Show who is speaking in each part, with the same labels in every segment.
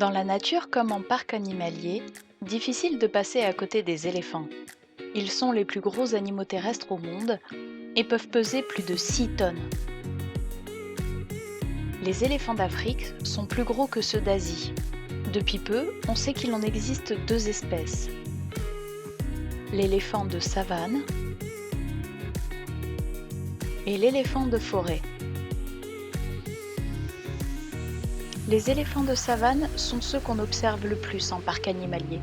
Speaker 1: Dans la nature comme en parc animalier, difficile de passer à côté des éléphants. Ils sont les plus gros animaux terrestres au monde et peuvent peser plus de 6 tonnes. Les éléphants d'Afrique sont plus gros que ceux d'Asie. Depuis peu, on sait qu'il en existe deux espèces. L'éléphant de savane et l'éléphant de forêt. Les éléphants de savane sont ceux qu'on observe le plus en parc animalier.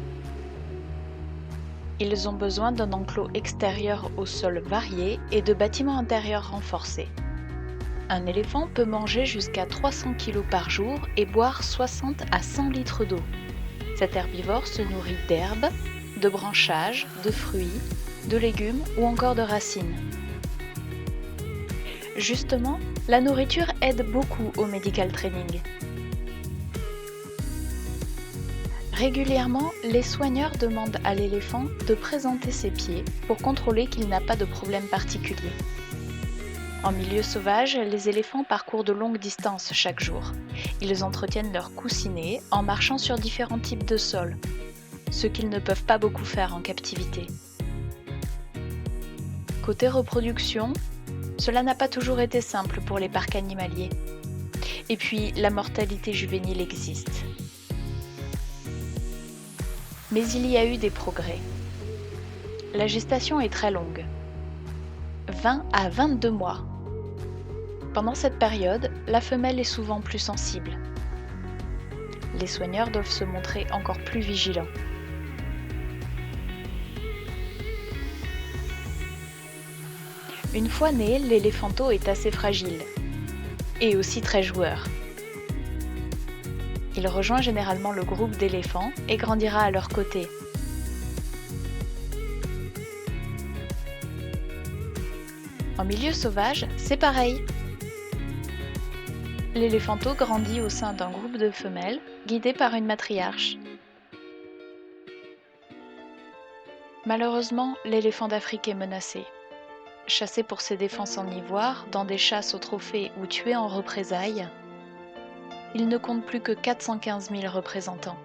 Speaker 1: Ils ont besoin d'un enclos extérieur au sol varié et de bâtiments intérieurs renforcés. Un éléphant peut manger jusqu'à 300 kg par jour et boire 60 à 100 litres d'eau. Cet herbivore se nourrit d'herbes, de branchages, de fruits, de légumes ou encore de racines. Justement, la nourriture aide beaucoup au medical training. Régulièrement, les soigneurs demandent à l'éléphant de présenter ses pieds pour contrôler qu'il n'a pas de problème particulier. En milieu sauvage, les éléphants parcourent de longues distances chaque jour. Ils entretiennent leur coussinet en marchant sur différents types de sols, ce qu'ils ne peuvent pas beaucoup faire en captivité. Côté reproduction, cela n'a pas toujours été simple pour les parcs animaliers. Et puis, la mortalité juvénile existe. Mais il y a eu des progrès. La gestation est très longue, 20 à 22 mois. Pendant cette période, la femelle est souvent plus sensible. Les soigneurs doivent se montrer encore plus vigilants. Une fois né, l'éléphanteau est assez fragile et aussi très joueur. Il rejoint généralement le groupe d'éléphants et grandira à leur côté. En milieu sauvage, c'est pareil. L'éléphanteau grandit au sein d'un groupe de femelles, guidé par une matriarche. Malheureusement, l'éléphant d'Afrique est menacé. Chassé pour ses défenses en ivoire, dans des chasses au trophée ou tué en représailles, il ne compte plus que 415 000 représentants.